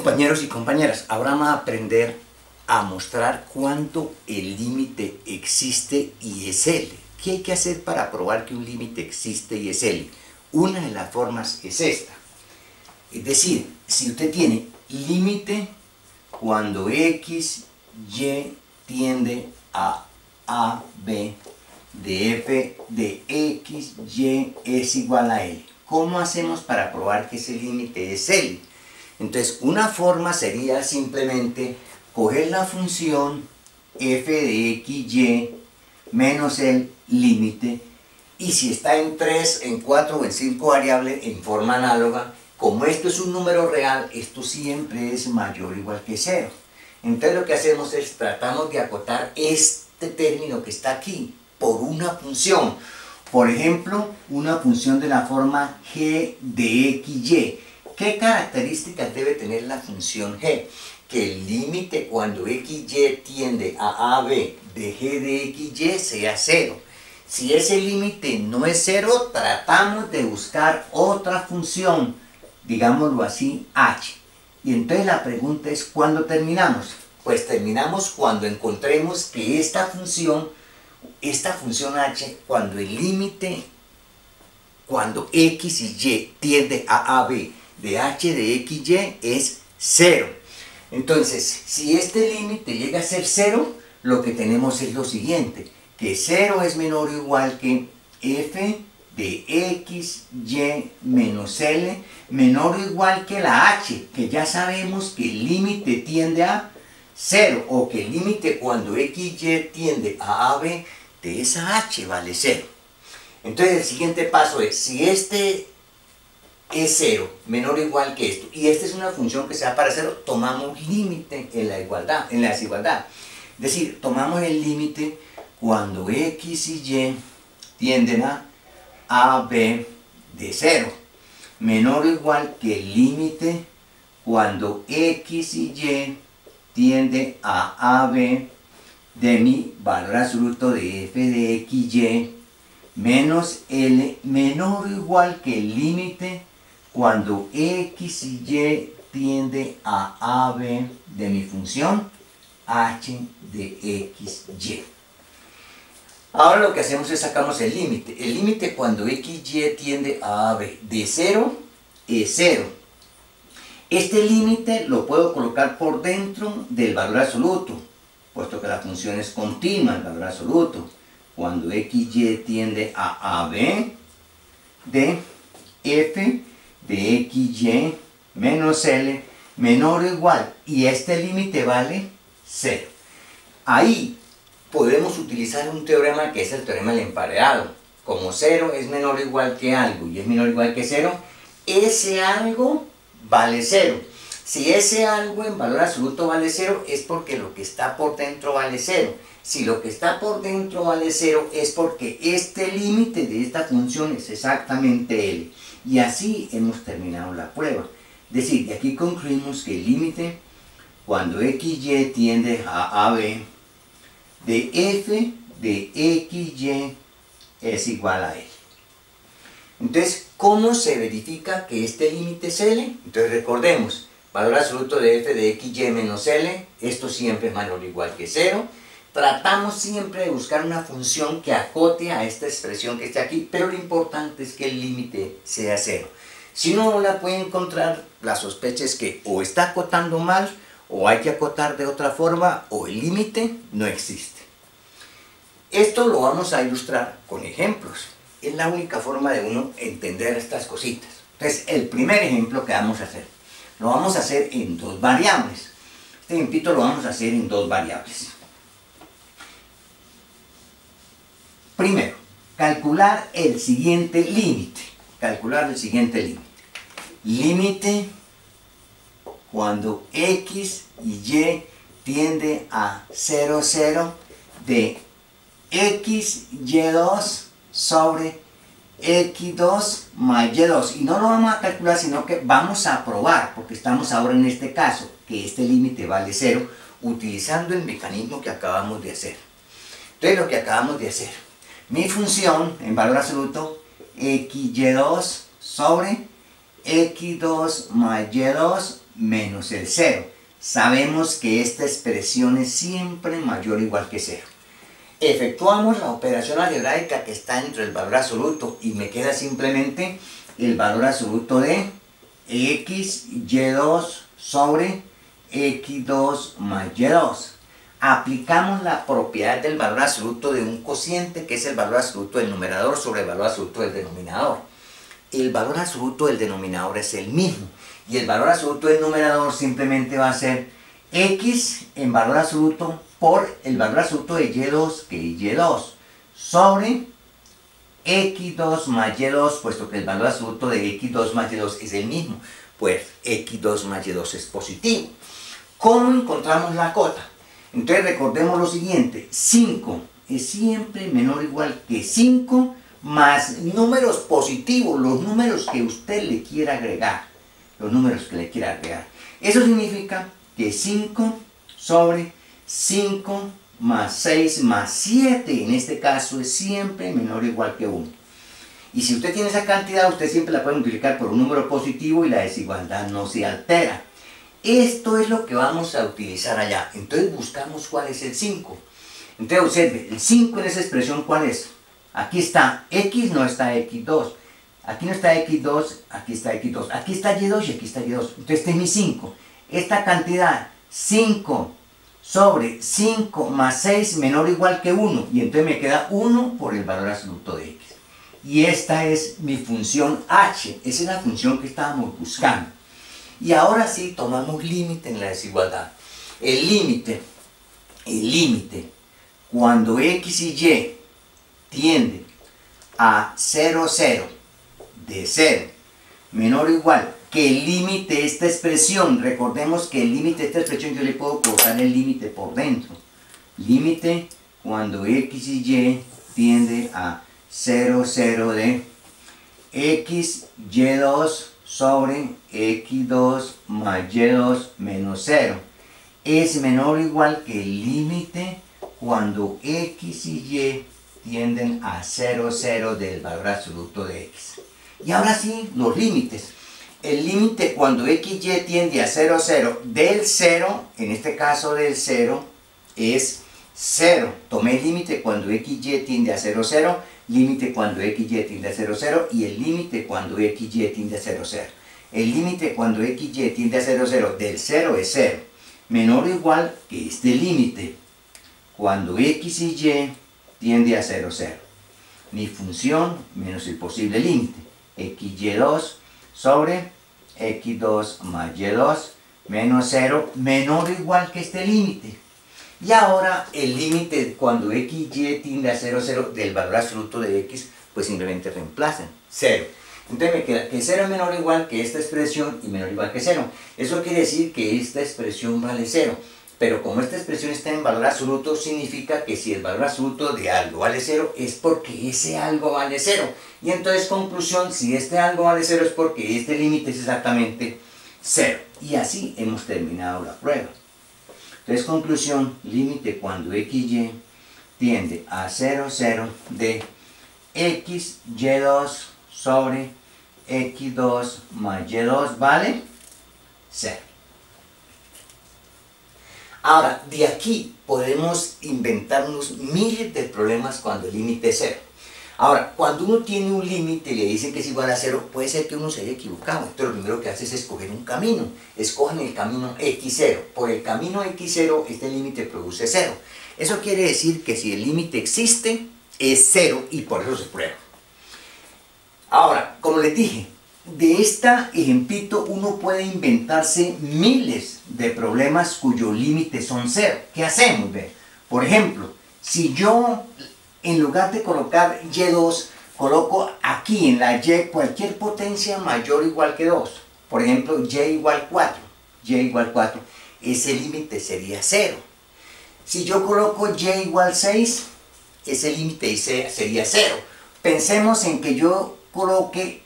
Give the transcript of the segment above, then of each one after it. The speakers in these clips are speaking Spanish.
Compañeros y compañeras, ahora vamos a aprender a mostrar cuándo el límite existe y es L. ¿Qué hay que hacer para probar que un límite existe y es L? Una de las formas es esta. Es decir, si usted tiene límite cuando x, y tiende a, b, de f de x, y es igual a L. ¿Cómo hacemos para probar que ese límite es L? Entonces, una forma sería simplemente coger la función f de x, y menos el límite, y si está en 3, en 4 o en 5 variables, en forma análoga, como esto es un número real, esto siempre es mayor o igual que 0. Entonces lo que hacemos es, tratamos de acotar este término que está aquí por una función. Por ejemplo, una función de la forma g de x, y. ¿Qué características debe tener la función g? Que el límite cuando x, y tiende a b de g de x, y sea 0. Si ese límite no es 0, tratamos de buscar otra función, digámoslo así, h. Y entonces la pregunta es, ¿cuándo terminamos? Pues terminamos cuando encontremos que esta función h, cuando el límite, cuando x y y tiende a b de h de x, y es 0. Entonces, si este límite llega a ser 0, lo que tenemos es lo siguiente, que 0 es menor o igual que f de x, y menos L, menor o igual que la h, que ya sabemos que el límite tiende a 0, o que el límite cuando x, y tiende a b de esa h vale 0. Entonces el siguiente paso es, si este es 0, menor o igual que esto, y esta es una función que se va para 0, tomamos límite en la igualdad, en la desigualdad. Es decir, tomamos el límite cuando x y y tienden a b de 0, menor o igual que el límite cuando x y y tiende a b de mi valor absoluto de f de x, y menos L, menor o igual que el límite cuando x y y tiende a AB de mi función h de x, y. Ahora lo que hacemos es sacamos el límite. El límite cuando x, y tiende a AB de 0 es 0. Este límite lo puedo colocar por dentro del valor absoluto, puesto que la función es continua, el valor absoluto. Cuando x, y tiende a AB de f de x, y menos L menor o igual, y este límite vale 0. Ahí podemos utilizar un teorema que es el teorema del emparedado. Como 0 es menor o igual que algo y es menor o igual que 0, ese algo vale 0. Si ese algo en valor absoluto vale 0, es porque lo que está por dentro vale 0. Si lo que está por dentro vale 0, es porque este límite de esta función es exactamente L. Y así hemos terminado la prueba. Es decir, de aquí concluimos que el límite cuando x, y tiende a AB de f de x, y es igual a L. Entonces, ¿cómo se verifica que este límite es L? Entonces recordemos, valor absoluto de f de x, y menos L, esto siempre es menor o igual que 0. Tratamos siempre de buscar una función que acote a esta expresión que está aquí, pero lo importante es que el límite sea 0. Si uno no la puede encontrar, la sospecha es que o está acotando mal, o hay que acotar de otra forma, o el límite no existe. Esto lo vamos a ilustrar con ejemplos. Es la única forma de uno entender estas cositas. Entonces, el primer ejemplo que vamos a hacer, lo vamos a hacer en dos variables. Este ejemplito lo vamos a hacer en dos variables. Primero, calcular el siguiente límite. Calcular el siguiente límite. Límite cuando x y y tiende a 0, 0 de x, y2 sobre x2 más y2. Y no lo vamos a calcular, sino que vamos a probar, porque estamos ahora en este caso, que este límite vale 0, utilizando el mecanismo que acabamos de hacer. Entonces, lo que acabamos de hacer, mi función en valor absoluto, x, y2 sobre x2 más y2 menos el 0. Sabemos que esta expresión es siempre mayor o igual que 0. Efectuamos la operación algebraica que está entre el valor absoluto y me queda simplemente el valor absoluto de x y2 sobre x2 más y2. Aplicamos la propiedad del valor absoluto de un cociente, que es el valor absoluto del numerador sobre el valor absoluto del denominador. El valor absoluto del denominador es el mismo, y el valor absoluto del numerador simplemente va a ser x en valor absoluto por el valor absoluto de y2, que es y2, sobre x2 más y2, puesto que el valor absoluto de x2 más y2 es el mismo, pues x2 más y2 es positivo. ¿Cómo encontramos la cota? Entonces recordemos lo siguiente: 5 es siempre menor o igual que 5 más números positivos, los números que usted le quiera agregar. Los números que le quiera agregar. Eso significa que 5 sobre 5 más 6 más 7, en este caso, es siempre menor o igual que 1. Y si usted tiene esa cantidad, usted siempre la puede multiplicar por un número positivo y la desigualdad no se altera. Esto es lo que vamos a utilizar allá. Entonces buscamos cuál es el 5. Entonces observe, el 5 en esa expresión, ¿cuál es? Aquí está x, no está x2. Aquí no está x2, aquí está x2. Aquí está y2 y aquí está y2. Entonces este es mi 5. Esta cantidad, 5 sobre 5 más 6 menor o igual que 1. Y entonces me queda 1 por el valor absoluto de x. Y esta es mi función h. Esa es la función que estábamos buscando. Y ahora sí tomamos límite en la desigualdad. El límite, cuando x y y tienden a 0, 0, de 0, menor o igual que el límite de esta expresión. Recordemos que el límite de esta expresión yo le puedo colocar el límite por dentro. Límite cuando x y y tiende a 0, 0 de x, y2 sobre x2 más y2 menos 0 es menor o igual que el límite cuando x y y tienden a 0, 0 del valor absoluto de x. Y ahora sí, los límites. El límite cuando x y tiende a 0, 0 del 0, en este caso del 0, es 0. Tomé el límite cuando x y tiende a 0, 0, límite cuando x y tiende a 0, 0 y el límite cuando x y tiende a 0, 0. El límite cuando x y tiende a 0, 0 del 0 es 0. Menor o igual que este límite cuando x y y tiende a 0, 0. Mi función menos el posible límite. xy2 sobre x2 más y2 menos 0 menor o igual que este límite. Y ahora el límite cuando x y tiende a 0, 0 del valor absoluto de x, pues simplemente reemplazan 0. Entonces me queda que 0 es menor o igual que esta expresión y menor o igual que 0. Eso quiere decir que esta expresión vale 0. Pero como esta expresión está en valor absoluto, significa que si el valor absoluto de algo vale 0, es porque ese algo vale 0. Y entonces, conclusión, si este algo vale 0 es porque este límite es exactamente 0. Y así hemos terminado la prueba. Entonces, conclusión, límite cuando x y tiende a 0, 0 de x, y2 sobre x2 más y2 vale 0. Ahora, de aquí podemos inventarnos miles de problemas cuando el límite es 0. Ahora, cuando uno tiene un límite y le dicen que es igual a 0, puede ser que uno se haya equivocado. Entonces lo primero que hace es escoger un camino. Escogen el camino x0. Por el camino x0, este límite produce 0. Eso quiere decir que si el límite existe, es 0 y por eso se prueba. Ahora, como les dije, de este ejemplito uno puede inventarse miles de problemas cuyos límites son 0. ¿Qué hacemos? Por ejemplo, si yo en lugar de colocar y2, coloco aquí en la y cualquier potencia mayor o igual que 2. Por ejemplo, y igual 4. Y igual 4. Ese límite sería 0. Si yo coloco y igual 6, ese límite sería 0. Pensemos en que yo coloque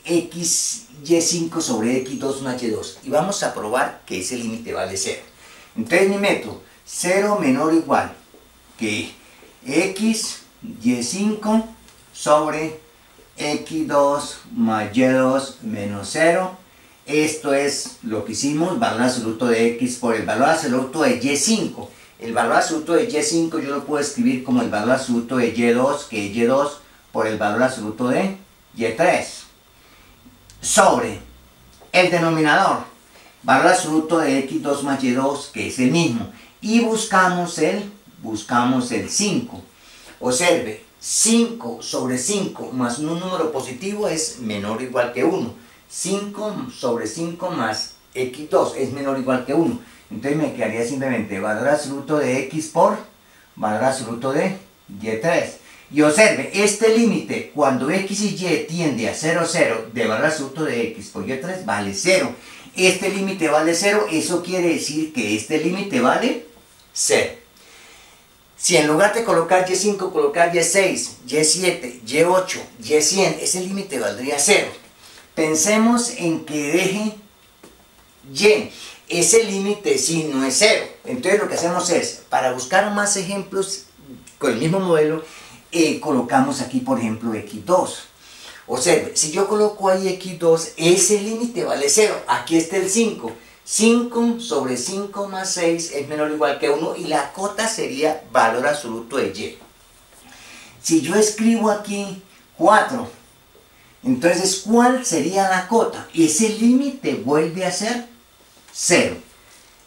x y5 sobre x2 más y2 y vamos a probar que ese límite vale 0. Entonces mi método, 0 menor o igual que x y5 sobre x2 más y2 menos 0 Esto es lo que hicimos, valor absoluto de x por el valor absoluto de y5. El valor absoluto de y5 yo lo puedo escribir como el valor absoluto de y2, que es y2 por el valor absoluto de y3. Sobre el denominador, valor absoluto de x2 más y2, que es el mismo. Y buscamos el 5. Observe, 5 sobre 5 más un número positivo es menor o igual que 1. 5 sobre 5 más x2 es menor o igual que 1. Entonces me quedaría simplemente valor absoluto de x por valor absoluto de y3. Y observe, este límite cuando x y y tiende a 0, 0 de valor absoluto de x por y3 vale 0. Este límite vale 0, eso quiere decir que este límite vale 0. Si en lugar de colocar y5, colocar y6, y7, y8, y100, ese límite valdría 0. Pensemos en que deje y. Ese límite sí no es 0. Entonces lo que hacemos es, para buscar más ejemplos con el mismo modelo, colocamos aquí por ejemplo x2. Observe, si yo coloco ahí x2, ese límite vale 0. Aquí está el 5. 5 sobre 5 más 6 es menor o igual que 1 y la cota sería valor absoluto de y. Si yo escribo aquí 4, entonces ¿cuál sería la cota? Ese límite vuelve a ser 0.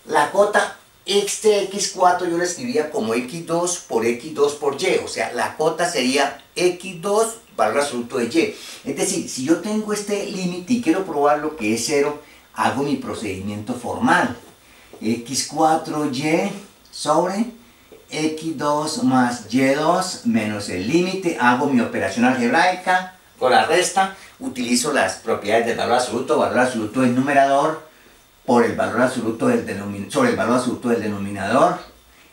La cota este x4 yo la escribía como x2 por x2 por y, o sea, la cota sería x2 valor absoluto de y. Es decir, si yo tengo este límite y quiero probar lo que es 0, hago mi procedimiento formal. x4y sobre x2 más y2 menos el límite, hago mi operación algebraica con la resta, utilizo las propiedades del valor absoluto del numerador por el valor absoluto del denominador, sobre el valor absoluto del denominador.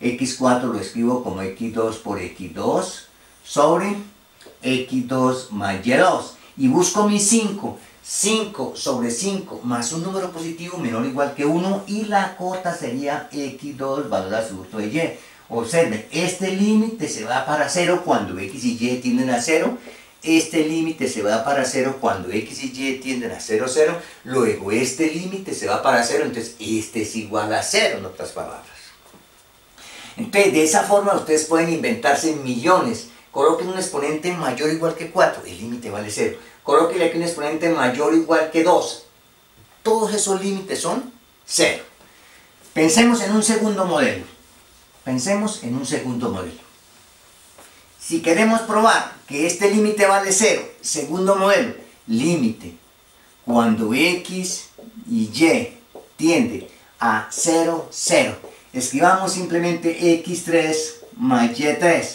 x4 lo escribo como x2 por x2 sobre x2 más y2 y busco mi 5. 5 sobre 5 más un número positivo menor o igual que 1 y la cota sería x2 valor absoluto de y. Observen, este límite se va para 0 cuando x y y tienden a 0. Este límite se va para 0 cuando x y y tienden a 0, 0. Luego este límite se va para 0, entonces este es igual a 0 en otras palabras. Entonces de esa forma ustedes pueden inventarse millones. Coloquen un exponente mayor o igual que 4, el límite vale 0. Coloquen aquí un exponente mayor o igual que 2. Todos esos límites son 0. Pensemos en un segundo modelo. Si queremos probar que este límite vale 0, segundo modelo, límite cuando x y y tiende a 0, 0. Escribamos simplemente x3 más y3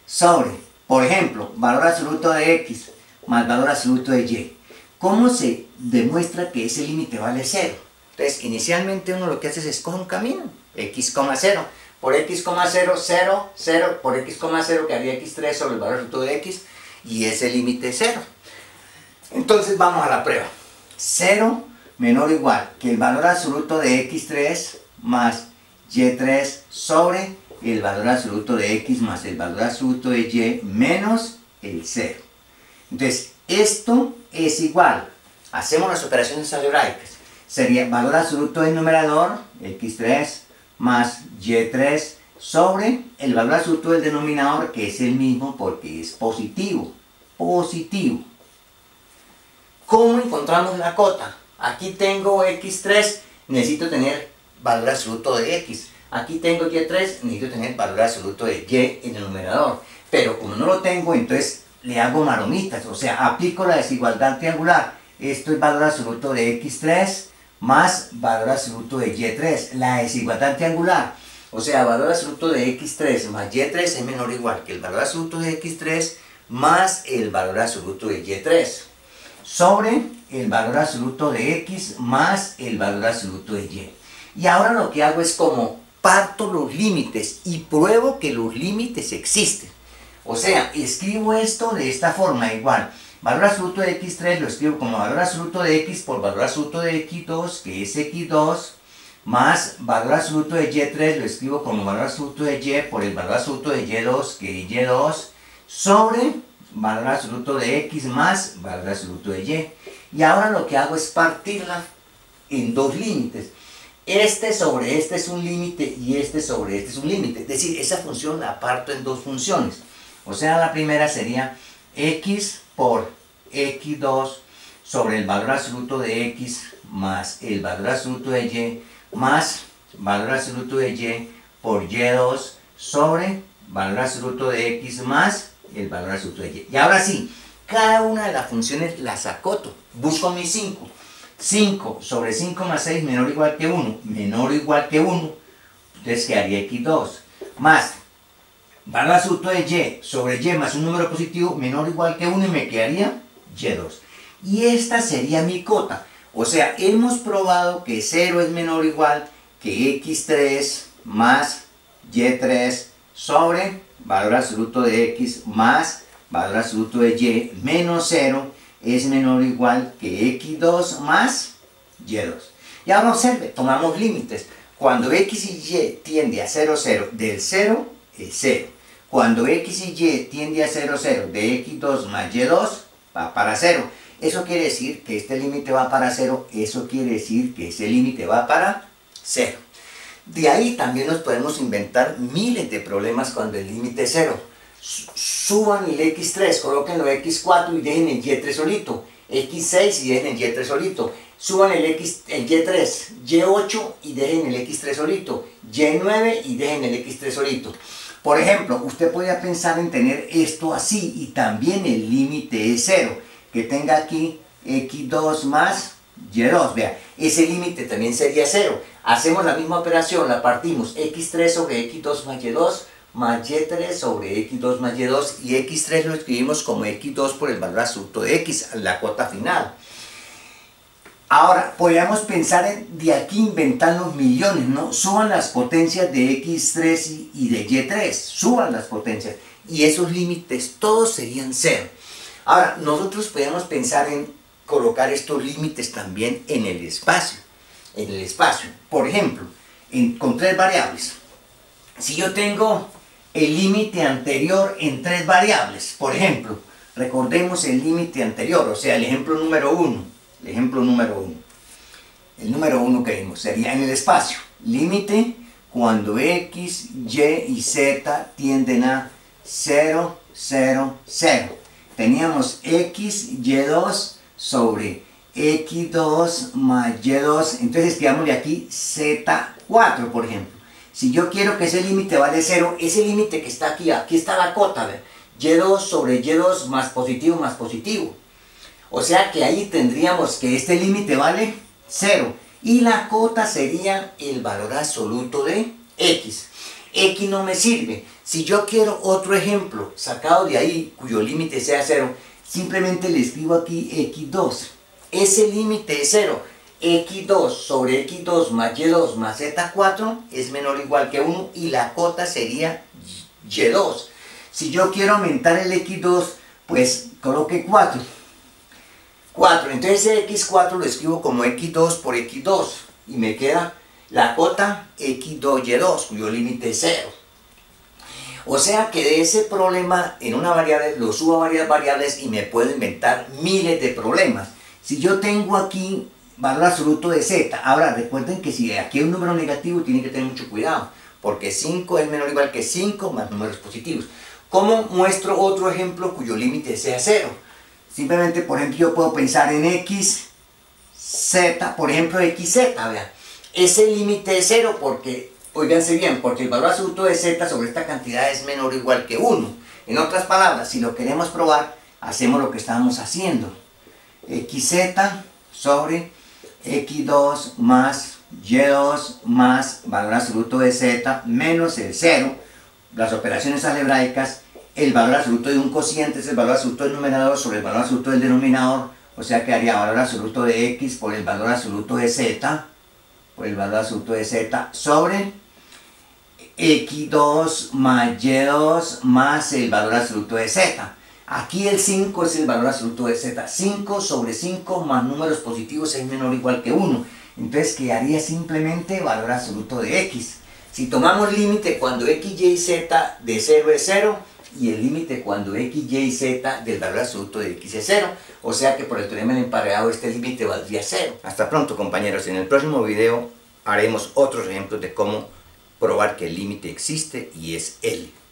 sobre, por ejemplo, valor absoluto de x más valor absoluto de y. ¿Cómo se demuestra que ese límite vale 0? Entonces, inicialmente uno lo que hace es escoger un camino, x, 0. Por x, 0, 0, 0, por x, 0 quedaría x3 sobre el valor absoluto de x y ese límite es 0. Entonces vamos a la prueba. 0 menor o igual que el valor absoluto de x3 más y3 sobre el valor absoluto de x más el valor absoluto de y menos el 0. Entonces, esto es igual. Hacemos las operaciones algebraicas. Sería valor absoluto del numerador, x3 más y3 sobre el valor absoluto del denominador, que es el mismo porque es positivo. ¿Cómo encontramos la cota? Aquí tengo x3, necesito tener valor absoluto de x. Aquí tengo y3, necesito tener valor absoluto de y en el numerador. Pero como no lo tengo, entonces le hago maromitas, o sea, aplico la desigualdad triangular. Esto es valor absoluto de x3 más valor absoluto de y3, la desigualdad triangular. O sea, valor absoluto de x3 más y3 es menor o igual que el valor absoluto de x3 más el valor absoluto de y3 sobre el valor absoluto de x más el valor absoluto de y. Y ahora lo que hago es como parto los límites y pruebo que los límites existen. O sea, escribo esto de esta forma igual. Valor absoluto de x3 lo escribo como valor absoluto de x por valor absoluto de x2, que es x2, más valor absoluto de y3 lo escribo como valor absoluto de y por el valor absoluto de y2, que es y2, sobre valor absoluto de x más valor absoluto de y. Y ahora lo que hago es partirla en dos límites. Este sobre este es un límite y este sobre este es un límite. Es decir, esa función la parto en dos funciones. O sea, la primera sería x por x2 sobre el valor absoluto de x más el valor absoluto de y más valor absoluto de y por y2 sobre valor absoluto de x más el valor absoluto de y. Y ahora sí, cada una de las funciones las acoto. Busco mis 5. 5 sobre 5 más 6 menor o igual que 1, menor o igual que 1, entonces quedaría x2, más valor absoluto de y sobre y más un número positivo menor o igual que 1 y me quedaría y2. Y esta sería mi cota. O sea, hemos probado que 0 es menor o igual que x3 más y3 sobre valor absoluto de x más valor absoluto de y menos 0 es menor o igual que x2 más y2. Y ahora observe, tomamos límites. Cuando x y y tiende a 0, 0, del 0 es 0. Cuando x y y tiende a 0, 0, de x2 más y2 va para 0. Eso quiere decir que este límite va para 0, eso quiere decir que ese límite va para 0. De ahí también nos podemos inventar miles de problemas cuando el límite es 0. Suban el x3, colóquenlo x4 y dejen el y3 solito. x6 y dejen el y3 solito. Suban el y3, y8 y dejen el x3 solito. y9 y dejen el x3 solito. Por ejemplo, usted podría pensar en tener esto así y también el límite es 0. Que tenga aquí x2 más y2. Vea, ese límite también sería 0. Hacemos la misma operación, la partimos x3 sobre x2 más y2 más y3 sobre x2 más y2 y x3 lo escribimos como x2 por el valor absoluto de x, la cota final. Ahora, podríamos pensar en de aquí inventar los millones, ¿no? Suban las potencias de x3 y de y3, suban las potencias y esos límites todos serían 0. Ahora, nosotros podemos pensar en colocar estos límites también en el espacio. Por ejemplo, con tres variables. Si yo tengo el límite anterior en tres variables, por ejemplo, recordemos el límite anterior, o sea, el ejemplo número 1. El número 1 que vimos sería en el espacio. Límite cuando x, y z tienden a 0, 0, 0. Teníamos x, y2 sobre x2 más y2, entonces escribámosle aquí z4, por ejemplo. Si yo quiero que ese límite vale 0, ese límite que está aquí está la cota, ¿ver? y2 sobre y2 más positivo más positivo. O sea que ahí tendríamos que este límite vale 0 y la cota sería el valor absoluto de x. X no me sirve. Si yo quiero otro ejemplo sacado de ahí cuyo límite sea 0, simplemente le escribo aquí x2. Ese límite es 0. x2 sobre x2 más y2 más z4 es menor o igual que 1 y la cota sería y2. Si yo quiero aumentar el x2, pues coloque 4. Entonces ese x4 lo escribo como x2 por x2 y me queda la cota x2y2 cuyo límite es 0. O sea que de ese problema en una variable lo subo a varias variables y me puedo inventar miles de problemas. Si yo tengo aquí valor absoluto de z, ahora recuerden que si aquí hay un número negativo tienen que tener mucho cuidado, porque 5 es menor o igual que 5 más números positivos. ¿Cómo muestro otro ejemplo cuyo límite sea 0? Simplemente, por ejemplo, yo puedo pensar en x, z, por ejemplo, xz, vean. Ese límite es 0 porque, oiganse bien, porque el valor absoluto de z sobre esta cantidad es menor o igual que 1. En otras palabras, si lo queremos probar, hacemos lo que estábamos haciendo. xz sobre x2 más y2 más valor absoluto de z menos el 0, las operaciones algebraicas, el valor absoluto de un cociente es el valor absoluto del numerador sobre el valor absoluto del denominador, o sea que haría valor absoluto de x por el valor absoluto de z, sobre x2 más y2 más el valor absoluto de z. Aquí el 5 es el valor absoluto de z. 5 sobre 5 más números positivos es menor o igual que 1. Entonces quedaría simplemente valor absoluto de x. Si tomamos límite cuando x, y, z de 0 es 0, y el límite cuando x, y, z del valor absoluto de x es 0. O sea que por el teorema del empareado este límite valdría 0. Hasta pronto, compañeros. En el próximo video haremos otros ejemplos de cómo probar que el límite existe y es L.